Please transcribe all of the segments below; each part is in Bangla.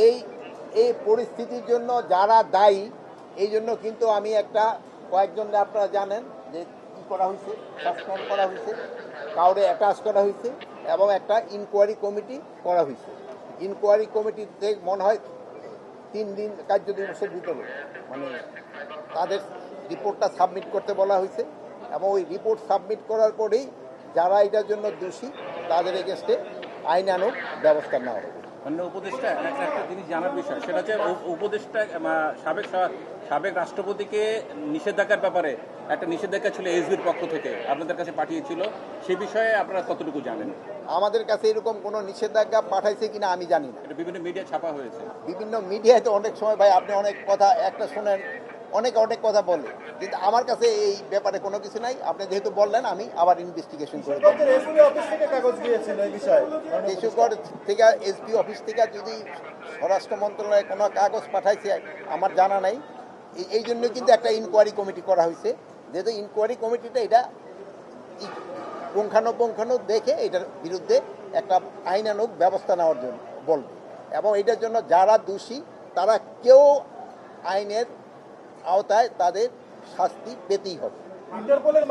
এই এই পরিস্থিতির জন্য যারা দায়ী, এই জন্য কিন্তু আমি একটা কয়েকজন আপনারা জানেন যে কী করা হয়েছে, সাসপেন্ড করা হয়েছে, কাউরে অ্যাটাচ করা হয়েছে এবং একটা ইনকোয়ারি কমিটি করা হয়েছে। ইনকোয়ারি কমিটিতে মনে হয় 3 দিন কার্য দিবসের ভিতরে মানে তাদের রিপোর্টটা সাবমিট করতে বলা হয়েছে এবং ওই রিপোর্ট সাবমিট করার পরেই যারা এটার জন্য দোষী তাদের এগেনস্টে আইনানুগ ব্যবস্থা নেওয়া হবে। অন্য উপদেষ্টা একটা জিনিস জানার বিষয়, সেটা হচ্ছে উপদেষ্টা সাবেক রাষ্ট্রপতিকে নিষেধাজ্ঞার ব্যাপারে একটা নিষেধাজ্ঞা ছিল এসবির পক্ষ থেকে আপনাদের কাছে পাঠিয়েছিল, সে বিষয়ে আপনারা কতটুকু জানেন? আমাদের কাছে এরকম কোনো নিষেধাজ্ঞা পাঠাইছে কিনা আমি জানি না। এটা বিভিন্ন মিডিয়া ছাপা হয়েছে। বিভিন্ন মিডিয়ায় তো অনেক সময় ভাই আপনি অনেক কথা একটা শোনেন, অনেক কথা বলে, কিন্তু আমার কাছে এই ব্যাপারে কোনো কিছু নাই। আপনি যেহেতু বললেন আমি আবার ইনভেস্টিগেশন করে দেব। থেকে এসপি অফিস থেকে যদি স্বরাষ্ট্র মন্ত্রণালয়ে কোনো কাগজ পাঠাইছে আমার জানা নাই। এই জন্য কিন্তু একটা ইনকোয়ারি কমিটি করা হয়েছে, যেহেতু ইনকোয়ারি কমিটিটা এটা পুঙ্খানুপুঙ্খানু দেখে এটার বিরুদ্ধে একটা আইনানুগ ব্যবস্থা নেওয়ার জন্য বলবে এবং এটার জন্য যারা দোষী তারা কেউ আইনের আওতায় তাদের শাস্তি পেতেই হবে। ইন্টারপোলের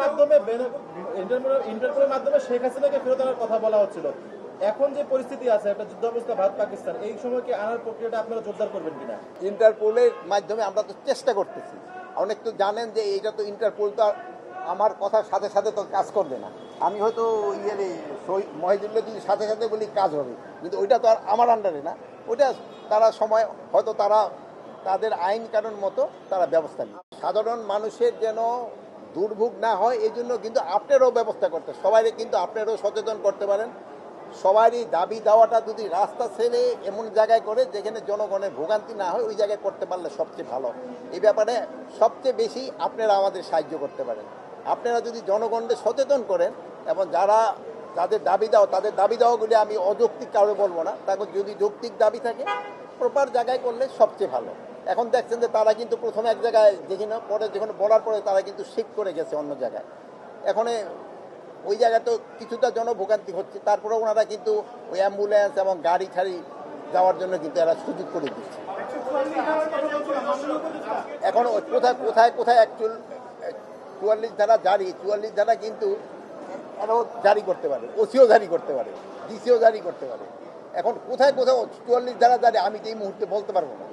মাধ্যমে শেখ হাসিনাকে ফেরত আনার কথা বলা হচ্ছিল। এখন যে পরিস্থিতি আছে, একটা যুদ্ধাবস্থা ভারত পাকিস্তান, এই সময় কি আনার প্রক্রিয়াটা আপনারা জোরদার করবেন কিনা? ইন্টারপোলের মাধ্যমে আমরা তো চেষ্টা করতেছি। অনেক তো জানেন যে এইটা তো ইন্টারপোল তো আমার কথার সাথে সাথে তো কাজ করবে না। আমি হয়তো মহিদুল্লাহ যদি সাথে সাথে বলি কাজ হবে, কিন্তু ওইটা তো আর আমার আন্ডারে না। ওইটা তারা সময় হয়তো তারা তাদের আইন কানুন মতো তারা ব্যবস্থা নেয়। সাধারণ মানুষের যেন দুর্ভোগ না হয় এই জন্য কিন্তু আপনারও ব্যবস্থা করতে, সবাই কিন্তু আপনারও সচেতন করতে পারেন। সবারই দাবি দাওয়াটা যদি রাস্তা ছেড়ে এমন জায়গায় করে যেখানে জনগণের ভোগান্তি না হয় ওই জায়গায় করতে পারলে সবচেয়ে ভালো। এই ব্যাপারে সবচেয়ে বেশি আপনারা আমাদের সাহায্য করতে পারেন। আপনারা যদি জনগণকে সচেতন করেন এবং যারা তাদের দাবি দাওয়াগুলি আমি অযৌক্তিক কারো বলবো না, তারপর যদি যৌক্তিক দাবি থাকে প্রপার জায়গায় করলে সবচেয়ে ভালো। এখন দেখছেন যে তারা কিন্তু প্রথমে এক জায়গায় যেখানে বলার পরে তারা কিন্তু শিফট করে গেছে অন্য জায়গায়। এখন ওই জায়গায় তো কিছুটা জনভোগান্তি হচ্ছে, তারপরে ওনারা কিন্তু ওই অ্যাম্বুলেন্স এবং গাড়ি ছাড়ি যাওয়ার জন্য কিন্তু এরা সুযোগ করে দিচ্ছে। এখন কোথায় অ্যাকচুয়াল 44 ধারা জারি, 44 ধারা কিন্তু আরও জারি করতে পারে, ওসিও জারি করতে পারে, ডিসিও জারি করতে পারে। এখন কোথায় 44 ধারা জারি আমি তো এই মুহূর্তে বলতে পারবো না।